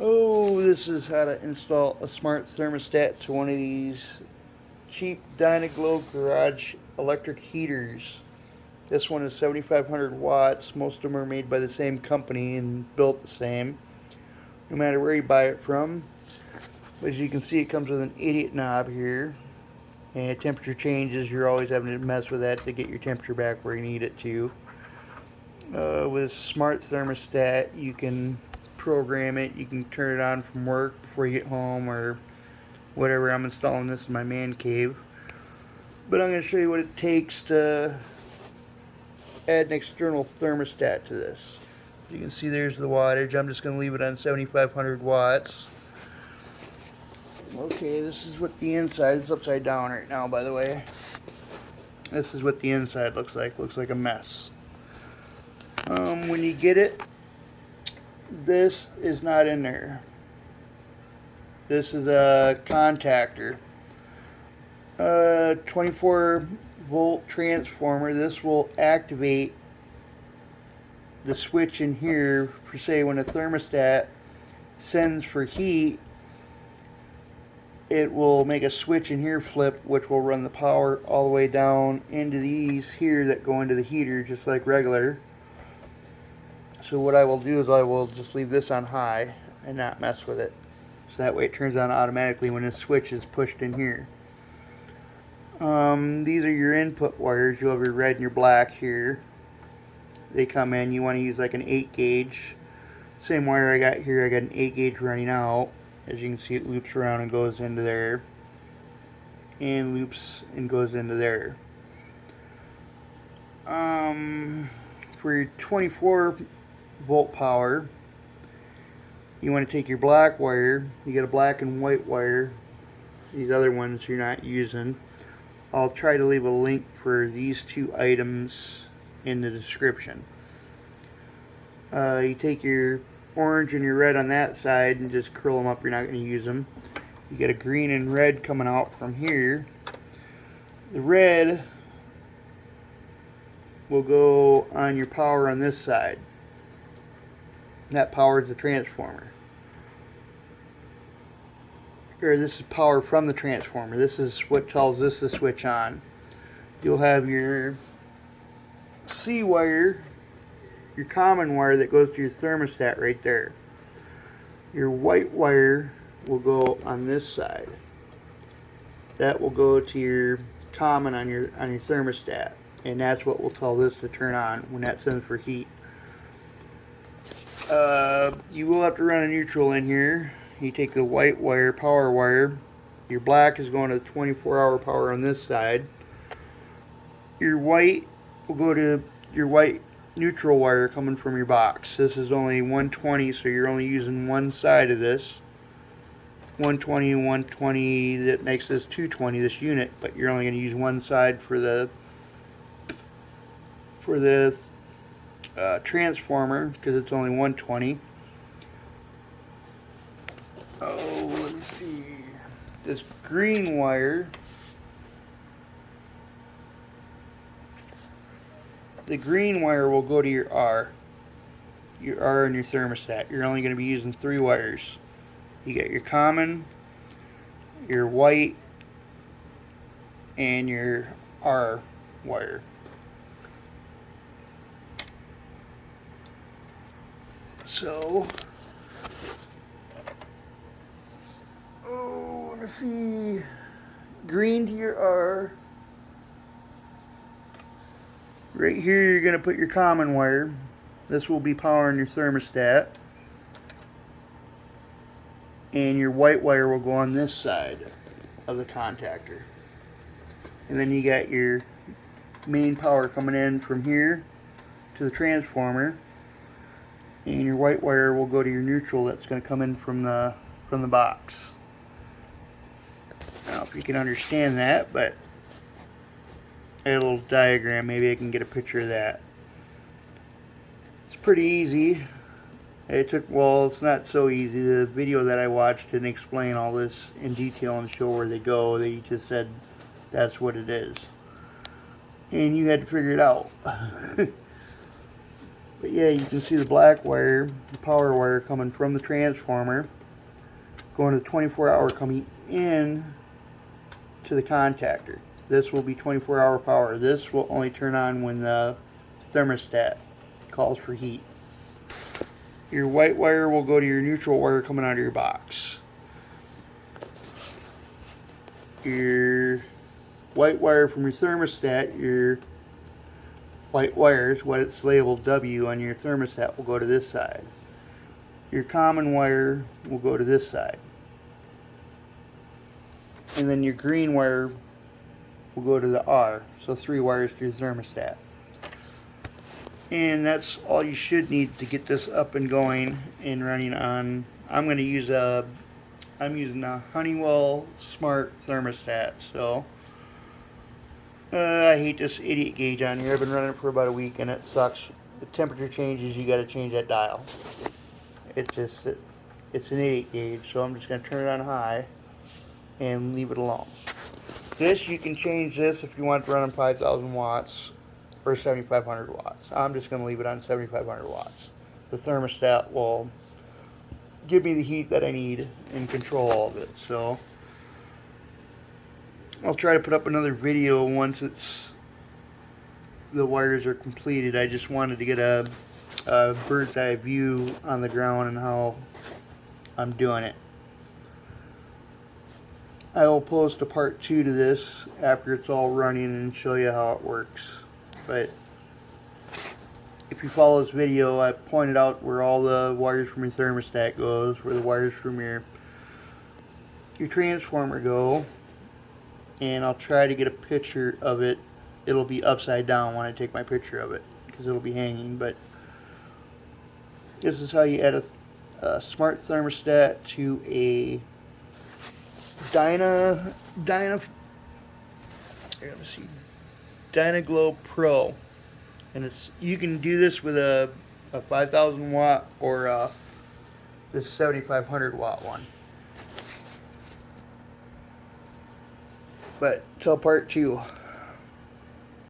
Oh, this is how to install a smart thermostat to one of these cheap Dyna garage electric heaters. This one is 7,500 watts. Most of them are made by the same company and built the same, no matter where you buy it from. As you can see, it comes with an idiot knob here, and temperature changes. You're always having to mess with that to get your temperature back where you need it to. With a smart thermostat, you can program it. You can turn it on from work before you get home or whatever. I'm installing this in my man cave. But I'm going to show you what it takes to add an external thermostat to this. As you can see, there's the wattage. I'm just going to leave it on 7,500 watts. Okay, this is what the inside is. Upside down right now, by the way. This is what the inside looks like. Looks like a mess. When you get it, this is not in there. This is a contactor. 24 volt transformer. This will activate the switch in here for, say, when a thermostat sends for heat, it will make a switch in here flip, which will run the power all the way down into these here that go into the heater just like regular. So what I will do is I will just leave this on high and not mess with it. So that way it turns on automatically when this switch is pushed in here. These are your input wires. You'll have your red and your black here. They come in. You want to use like an 8 gauge. Same wire I got here. I got an 8 gauge running out. As you can see, it loops around and goes into there. And loops and goes into there. For your 24 volt power, you want to take your black wire. You got a black and white wire. These other ones you're not using. I'll try to leave a link for these two items in the description. You take your orange and your red on that side and just curl them up. You're not going to use them. You get a green and red coming out from here. The red will go on your power on this side. That powers the transformer. Or this is power from the transformer. This is what tells this to switch on. You'll have your C wire, your common wire that goes to your thermostat right there. Your white wire will go on this side. That will go to your common on your thermostat, and that's what will tell this to turn on when that sends for heat. You will have to run a neutral in here. You take the white wire, power wire. Your black is going to the 24-hour power on this side. Your white will go to your white neutral wire coming from your box. This is only 120, so you're only using one side of this. 120 and 120, that makes this 220, this unit, but you're only going to use one side for the transformer because it's only 120. Oh, let me see. This green wire, the green wire will go to your R and your thermostat. You're only going to be using 3 wires. You got your common, your white, and your R wire. So, let's see, green to your R. Right here you're going to put your common wire. This will be powering your thermostat. And your white wire will go on this side of the contactor. And then you got your main power coming in from here to the transformer. And your white wire will go to your neutral that's going to come in from the box. I don't know if you can understand that, but I had a little diagram. Maybe I can get a picture of that. It's pretty easy. Well, it's not so easy. The video that I watched didn't explain all this in detail and show where they go. They just said that's what it is. And you had to figure it out. But yeah, you can see the black wire, the power wire coming from the transformer, going to the 24-hour coming in to the contactor. This will be 24-hour power. This will only turn on when the thermostat calls for heat. Your white wire will go to your neutral wire coming out of your box. Your white wire from your thermostat, your white wires, what it's labeled W on your thermostat, will go to this side. Your common wire will go to this side. And then your green wire will go to the R. So 3 wires to your thermostat. And that's all you should need to get this up and going and running on. I'm using a Honeywell Smart thermostat. So I hate this idiot gauge on here. I've been running it for about a week and it sucks. The temperature changes, you got to change that dial. It's an idiot gauge, so I'm just going to turn it on high and leave it alone. This, you can change this if you want to run on 5,000 watts or 7,500 watts. I'm just going to leave it on 7,500 watts. The thermostat will give me the heat that I need and control all of it. So I'll try to put up another video once the wires are completed. I just wanted to get a bird's eye view on the ground and how I'm doing it. I will post a part 2 to this after it's all running and show you how it works. But if you follow this video, I pointed out where all the wires from your thermostat goes, where the wires from your transformer go, and I'll try to get a picture of it. It'll be upside down when I take my picture of it because it'll be hanging. But this is how you add a smart thermostat to a dyna Glow Pro, and you can do this with a 5,000 watt or this 7,500 watt one. But till part 2.